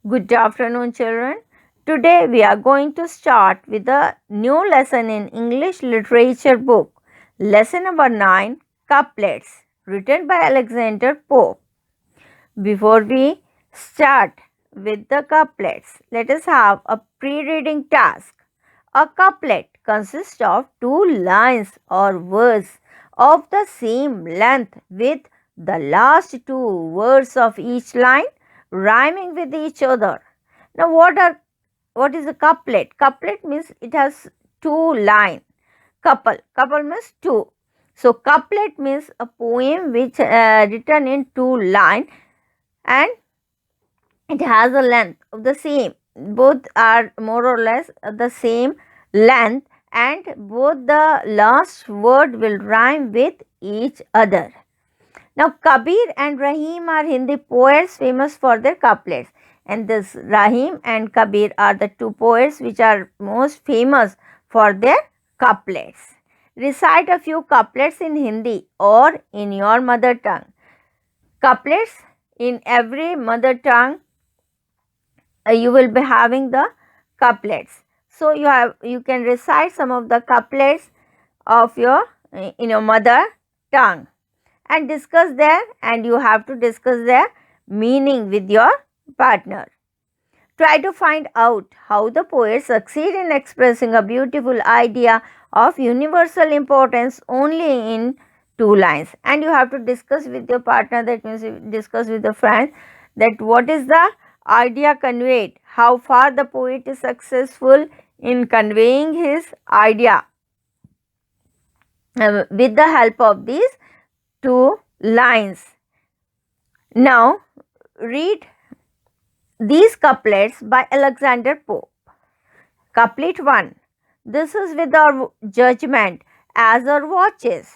Good afternoon, children. Today we are going to start with a new lesson in English literature book. Lesson number 9, Couplets, written by Alexander Pope. Before we start with the couplets, let us have a pre-reading task. A couplet consists of two lines or words of the same length with the last two words of each line rhyming with each other. Now what is a couplet? Couplet means it has two lines. Couple means two. So couplet means a poem which written in two lines and it has a length of the same. Both are more or less the same length and both the last word will rhyme with each other. Now Kabir and Rahim are Hindi poets famous for their couplets, and this Rahim and Kabir are the two poets which are most famous for their couplets. Recite a few couplets in Hindi or in your mother tongue. Couplets in every mother tongue you will be having the couplets. So you can recite some of the couplets of your in your mother tongue and discuss there, and you have to discuss their meaning with your partner. Try to find out how the poets succeed in expressing a beautiful idea of universal importance only in two lines, and you have to discuss with your partner, that means you discuss with the friend, that what is the idea conveyed, how far the poet is successful in conveying his idea with the help of these two lines. Now read these couplets by Alexander Pope. Couplet 1. This is with our judgment as our watches.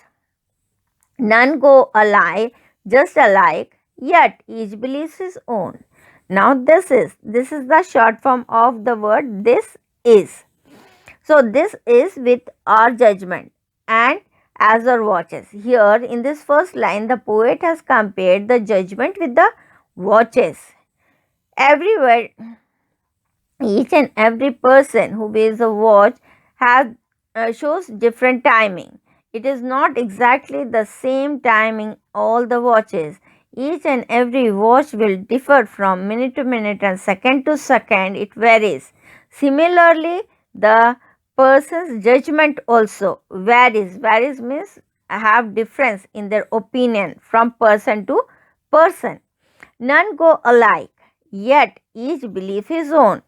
None go alike, just alike, yet each believes his own. Now this is the short form of the word this is. So this is with our judgment and as our watches. Here in this first line the poet has compared the judgment with the watches. Everywhere, each and every person who wears a watch shows different timing. It is not exactly the same timing all the watches. Each and every watch will differ from minute to minute and second to second. It varies. Similarly, the person's judgment also varies. Varies means have difference in their opinion from person to person. None go alike, yet each believes his own,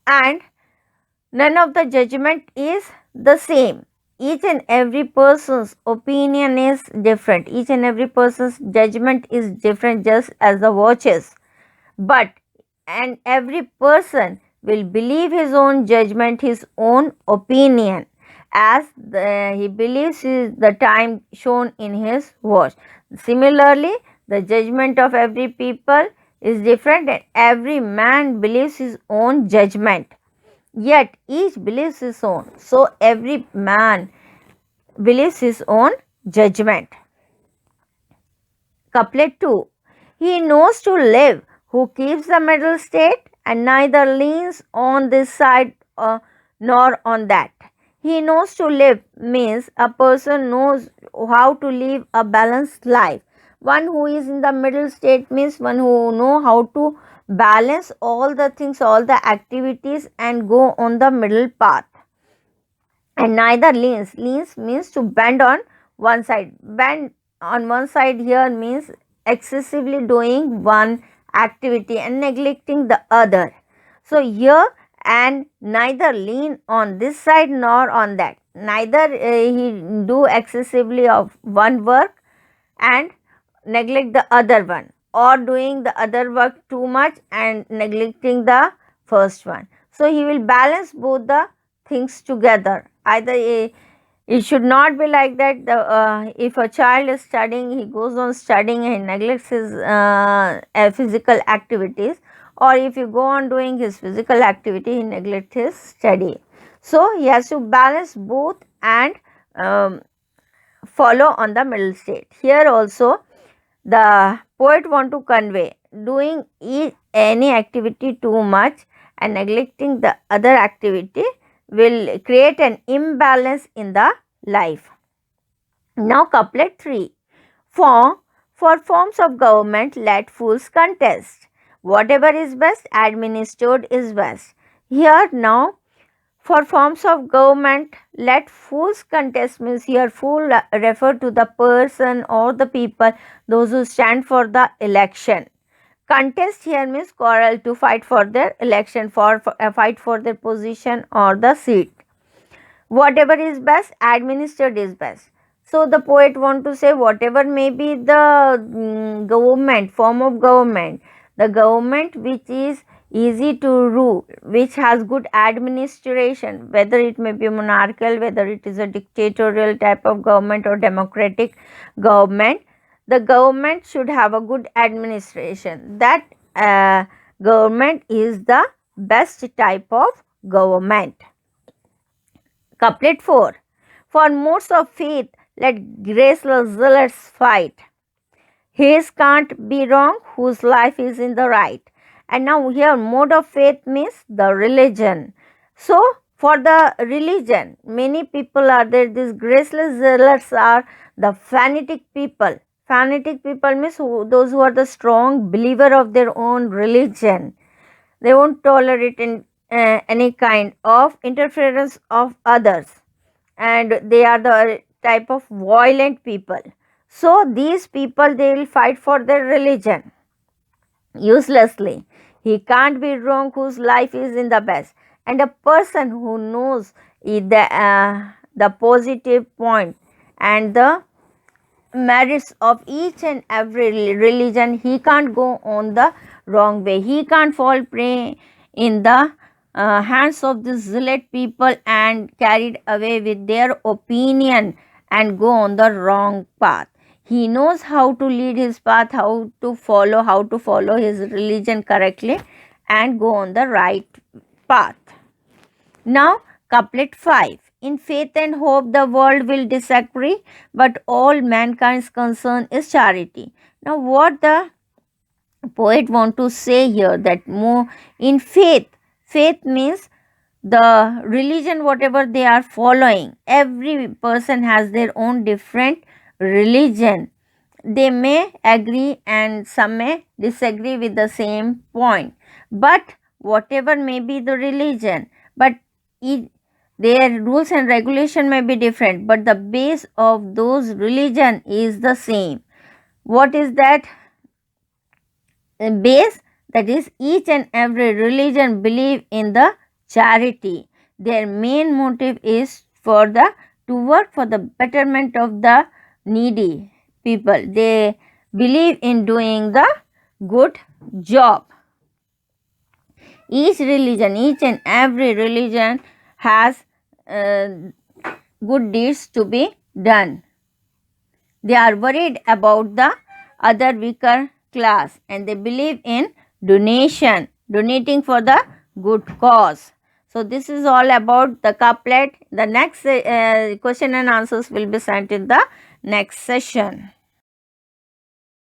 and none of the judgment is the same. Each and every person's opinion is different. Each and every person's judgment is different, just as the watches. But and every person will believe his own judgment, his own opinion, as he believes the time shown in his watch. Similarly, the judgment of every people is different and every man believes his own judgment, yet each believes his own. So every man believes his own judgment. Couplet 2. He knows to live who keeps the middle state and neither leans on this side nor on that. He knows to live means a person knows how to live a balanced life. One who is in the middle state means one who know how to balance all the things, all the activities and go on the middle path. And neither leans. Leans means to bend on one side. Bend on one side here means excessively doing one activity and neglecting the other. So here and neither lean on this side nor on that. Neither he do excessively of one work and neglect the other one, or doing the other work too much and neglecting the first one. So he will balance both the things together. Either it should not be like that. If a child is studying, he goes on studying and neglects his physical activities, or if you go on doing his physical activity, he neglects his study. So he has to balance both and follow on the middle state. Here also the poet want to convey doing any activity too much and neglecting the other activity will create an imbalance in the life. Now couplet 3. For forms of government, let fools contest. Whatever is best administered is best. Here now, for forms of government, let fools contest means here fool refer to the person or the people, those who stand for the election. Contest here means quarrel, to fight for their election, for fight for their position or the seat. Whatever is best administered is best. So the poet want to say whatever may be the government, form of government, the government which is easy to rule, which has good administration, whether it may be monarchical, whether it is a dictatorial type of government or democratic government, the government should have a good administration. That government is the best type of government. Couplet 4. For modes of faith, let graceless zealots fight. His can't be wrong, whose life is in the right. And now here mode of faith means the religion. So for the religion, many people are there. These graceless zealots are the fanatic people. Fanatic people means those who are the strong believer of their own religion. They won't tolerate any kind of interference of others, and they are the type of violent people. So these people, they will fight for their religion uselessly. He can't be wrong whose life is in the best. And a person who knows the positive point and the merits of each and every religion, he can't go on the wrong way. He can't fall prey in the hands of the zealot people and carried away with their opinion and go on the wrong path. He knows how to lead his path, how to follow his religion correctly and go on the right path. Now couplet 5. In faith and hope the world will disagree, but all mankind's concern is charity. Now what the poet want to say here, that more in faith, faith means the religion whatever they are following. Every person has their own different religion. They may agree and some may disagree with the same point, but whatever may be the religion, but their rules and regulation may be different, but the base of those religion is the same. What is that base? That is, each and every religion believe in the charity. Their main motive is to work for the betterment of the needy people. They believe in doing the good job. Each and every religion has good deeds to be done. They are worried about the other weaker class and they believe in donating for the good cause. So this is all about the couplet. The next question and answers will be sent in the next session.